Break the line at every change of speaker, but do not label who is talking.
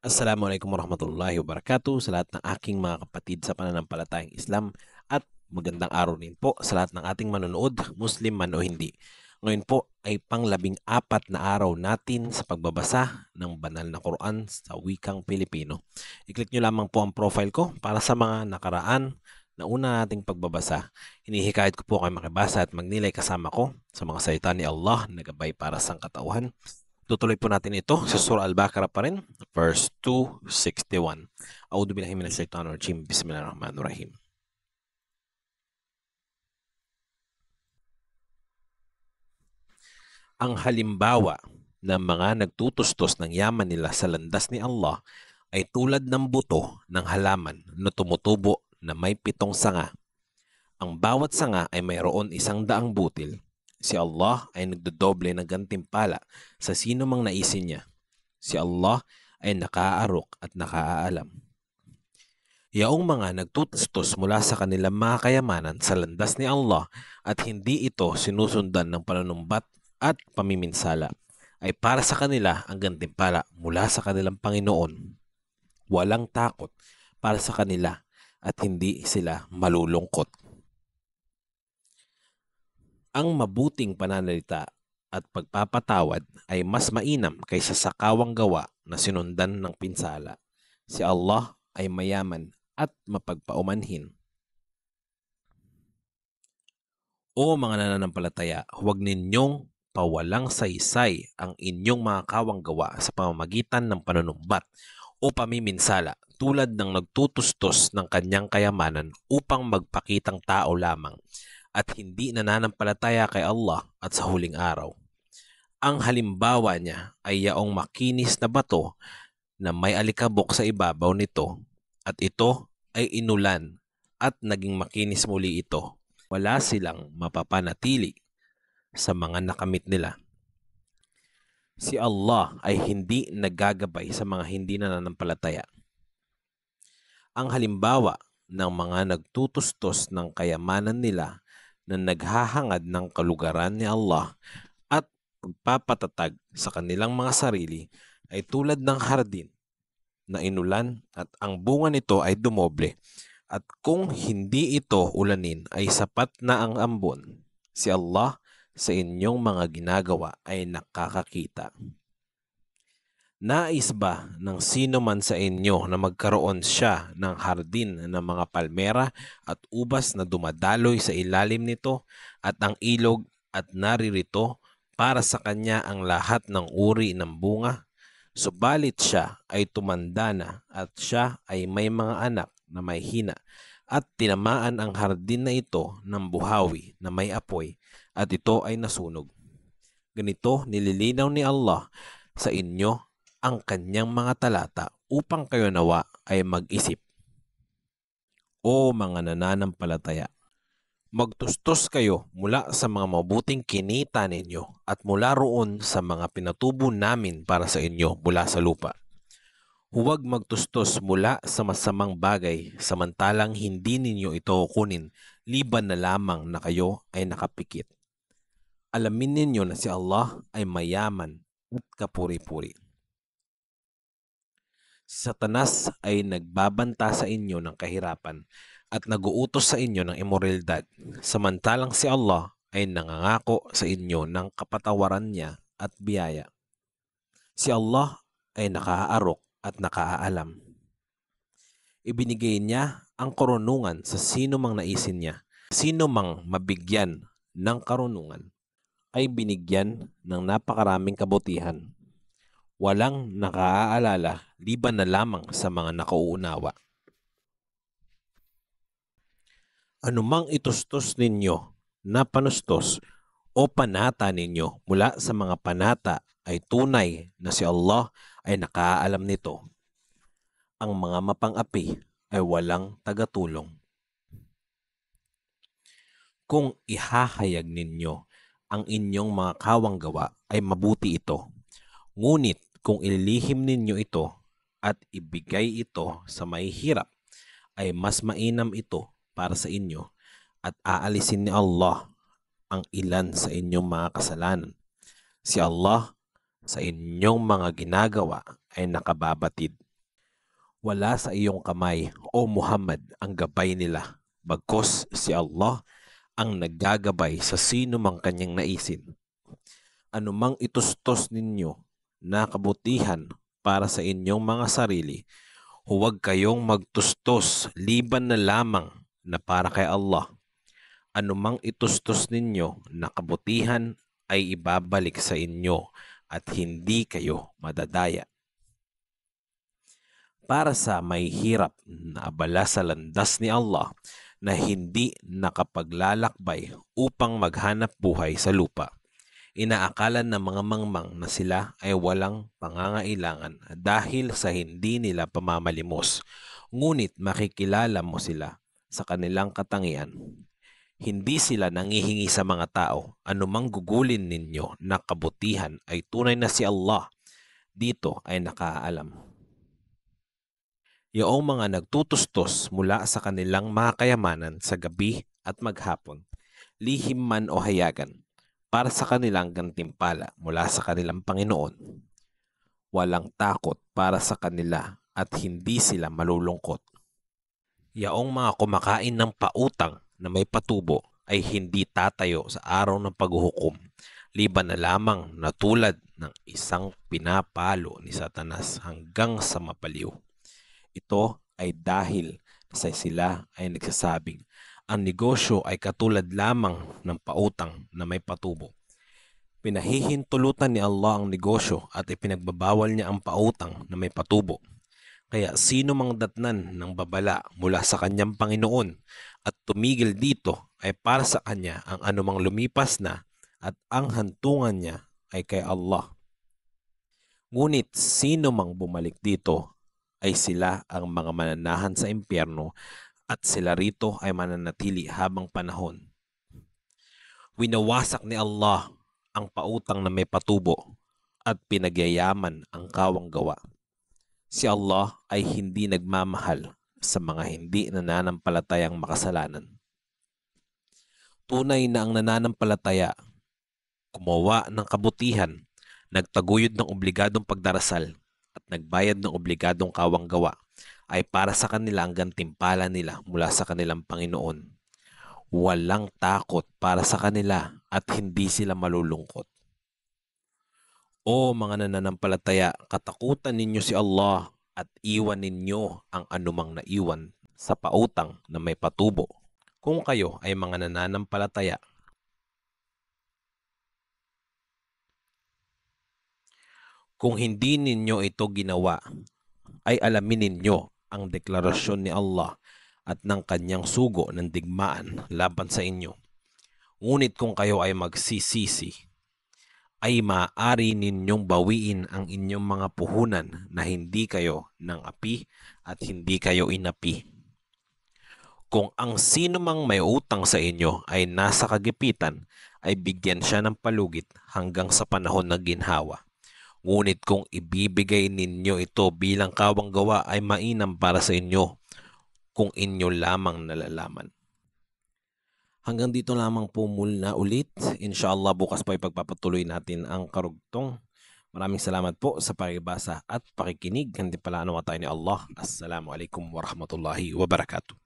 Assalamualaikum warahmatullahi wabarakatuh sa lahat ng aking mga kapatid sa pananampalatayang Islam at magandang araw din po sa lahat ng ating manonood, Muslim man o hindi. Ngayon po ay pang-14 na araw natin sa pagbabasa ng banal na Quran sa wikang Pilipino. I-click nyo lamang po ang profile ko para sa mga nakaraan na una nating pagbabasa. Hinihikayat ko po kayo makibasa at magnilay kasama ko sa mga salita ni Allah na gabay para sa katauhan. Tutuloy po natin ito sa Surah Al-Baqarah pa rin, verse 261. A'udhu billahi minash shaitanir rajim. Bismillahirrahmanirrahim. Ang halimbawa ng mga nagtutustos ng yaman nila sa landas ni Allah ay tulad ng buto ng halaman na tumutubo na may 7 sanga. Ang bawat sanga ay mayroon 100 butil. Si Allah ay nagdodoble ng gantimpala sa sino mang naisin niya. Si Allah ay nakaarok at nakaalam. Yaong mga nagtutustos mula sa kanilang mga kayamanan sa landas ni Allah at hindi ito sinusundan ng panunumbat at pamiminsala ay para sa kanila ang gantimpala mula sa kanilang Panginoon. Walang takot para sa kanila at hindi sila malulungkot. Ang mabuting pananalita at pagpapatawad ay mas mainam kaysa sa kawang gawa na sinundan ng pinsala. Si Allah ay mayaman at mapagpaumanhin. O mga nananampalataya, huwag ninyong pawalang saysay ang inyong mga kawang gawa sa pamamagitan ng panunumbat o pamiminsala tulad ng nagtutustos ng kanyang kayamanan upang magpakitang tao lamang at hindi nananampalataya kay Allah at sa huling araw. Ang halimbawa niya ay yaong makinis na bato na may alikabok sa ibabaw nito at ito ay inulan at naging makinis muli ito. Wala silang mapapanatili sa mga nakamit nila. Si Allah ay hindi naggagabay sa mga hindi nananampalataya. Ang halimbawa ng mga nagtutustos ng kayamanan nila na naghahangad ng kalugaran ni Allah at pagpapatatag sa kanilang mga sarili ay tulad ng hardin na inulan at ang bunga nito ay dumoble. At kung hindi ito ulanin ay sapat na ang ambon. Si Allah sa inyong mga ginagawa ay nakakakita. Nais ba ng sino man sa inyo na magkaroon siya ng hardin ng mga palmera at ubas na dumadaloy sa ilalim nito at ang ilog at naririto para sa kanya ang lahat ng uri ng bunga? Subalit siya ay tumanda na at siya ay may mga anak na may hina at tinamaan ang hardin na ito ng buhawi na may apoy at ito ay nasunog. Ganito nililinaw ni Allah sa inyo ang kanyang mga talata upang kayo nawa ay mag-isip. O mga nananampalataya, magtustos kayo mula sa mga mabuting kinita ninyo at mula roon sa mga pinatubo namin para sa inyo mula sa lupa. Huwag magtustos mula sa masamang bagay samantalang hindi ninyo ito kunin liban na lamang na kayo ay nakapikit. Alamin ninyo na si Allah ay mayaman at kapuri-puri. Si Satanas ay nagbabanta sa inyo ng kahirapan at naguutos sa inyo ng imoralidad, samantalang si Allah ay nangangako sa inyo ng kapatawaran niya at biyaya. Si Allah ay nakaarok at nakaalam. Ibinigay niya ang karunungan sa sino mang naisin niya. Sino mang mabigyan ng karunungan ay binigyan ng napakaraming kabutihan. Walang nakaaalala liban na lamang sa mga nakauunawa. Anumang itustos ninyo na panustos o panata ninyo mula sa mga panata ay tunay na si Allah ay nakaalam nito. Ang mga mapang-api ay walang tagatulong. Kung ihahayag ninyo ang inyong mga kawang gawa ay mabuti ito. Ngunit kung ililihim ninyo ito at ibigay ito sa mahihirap, ay mas mainam ito para sa inyo at aalisin ni Allah ang ilan sa inyong mga kasalanan. Si Allah sa inyong mga ginagawa ay nakababatid. Wala sa iyong kamay, O Muhammad, ang gabay nila, bagkus si Allah ang naggagabay sa sino mang kanyang naisin. Anumang itustos ninyo na kabutihan para sa inyong mga sarili, huwag kayong magtustos liban na lamang na para kay Allah. Anumang itustos ninyo na kabutihan ay ibabalik sa inyo at hindi kayo madadaya. Para sa may hirap na abala sa landas ni Allah na hindi nakapaglalakbay upang maghanap buhay sa lupa. Inaakala ng mga mangmang na sila ay walang pangangailangan dahil sa hindi nila pamamalimos. Ngunit makikilala mo sila sa kanilang katangian. Hindi sila nangihingi sa mga tao. Anumang gugulin ninyo na kabutihan ay tunay na si Allah. Dito ay nakaalam. Yaong mga nagtutustos mula sa kanilang mga kayamanan sa gabi at maghapon, lihim man o hayagan, para sa kanilang gantimpala mula sa kanilang Panginoon. Walang takot para sa kanila at hindi sila malulungkot. Yaong mga kumakain ng pautang na may patubo ay hindi tatayo sa araw ng paghuhukom, liban na lamang na tulad ng isang pinapalo ni Satanas hanggang sa mapaliw. Ito ay dahil sa sila ay nagsasabing ang negosyo ay katulad lamang ng pautang na may patubo. Pinahihintulutan ni Allah ang negosyo at ipinagbabawal niya ang pautang na may patubo. Kaya sino mang datnan ng babala mula sa kanyang Panginoon at tumigil dito ay para sa kanya ang anumang lumipas na at ang hantungan niya ay kay Allah. Ngunit sino mang bumalik dito ay sila ang mga mananahan sa impyerno at sila rito ay mananatili habang panahon. Winawasak ni Allah ang pautang na may patubo at pinagyayaman ang kawang gawa. Si Allah ay hindi nagmamahal sa mga hindi nananampalatayang makasalanan. Tunay na ang nananampalataya, gumawa ng kabutihan, nagtaguyod ng obligadong pagdarasal at nagbayad ng obligadong kawang gawa ay para sa kanila ang gantimpala nila mula sa kanilang Panginoon. Walang takot para sa kanila at hindi sila malulungkot. O mga nananampalataya, katakutan ninyo si Allah at iwan ninyo ang anumang naiwan sa pautang na may patubo. Kung kayo ay mga nananampalataya, kung hindi ninyo ito ginawa, ay alamin ninyo ang deklarasyon ni Allah at ng kanyang sugo ng digmaan laban sa inyo. Ngunit kung kayo ay magsisisi, ay maaari ninyong bawiin ang inyong mga puhunan na hindi kayo ng api at hindi kayo inapi. Kung ang sino mang may utang sa inyo ay nasa kagipitan, ay bigyan siya ng palugit hanggang sa panahon ng ginhawa. Ngunit kung ibibigay ninyo ito bilang kawang gawa ay mainam para sa inyo kung inyo lamang nalalaman. Hanggang dito lamang po muna ulit. Inshallah bukas pa ipagpapatuloy natin ang karugtong. Maraming salamat po sa pakibasa at pakikinig. Hindi pala tayo ni Allah. Assalamualaikum warahmatullahi wabarakatuh.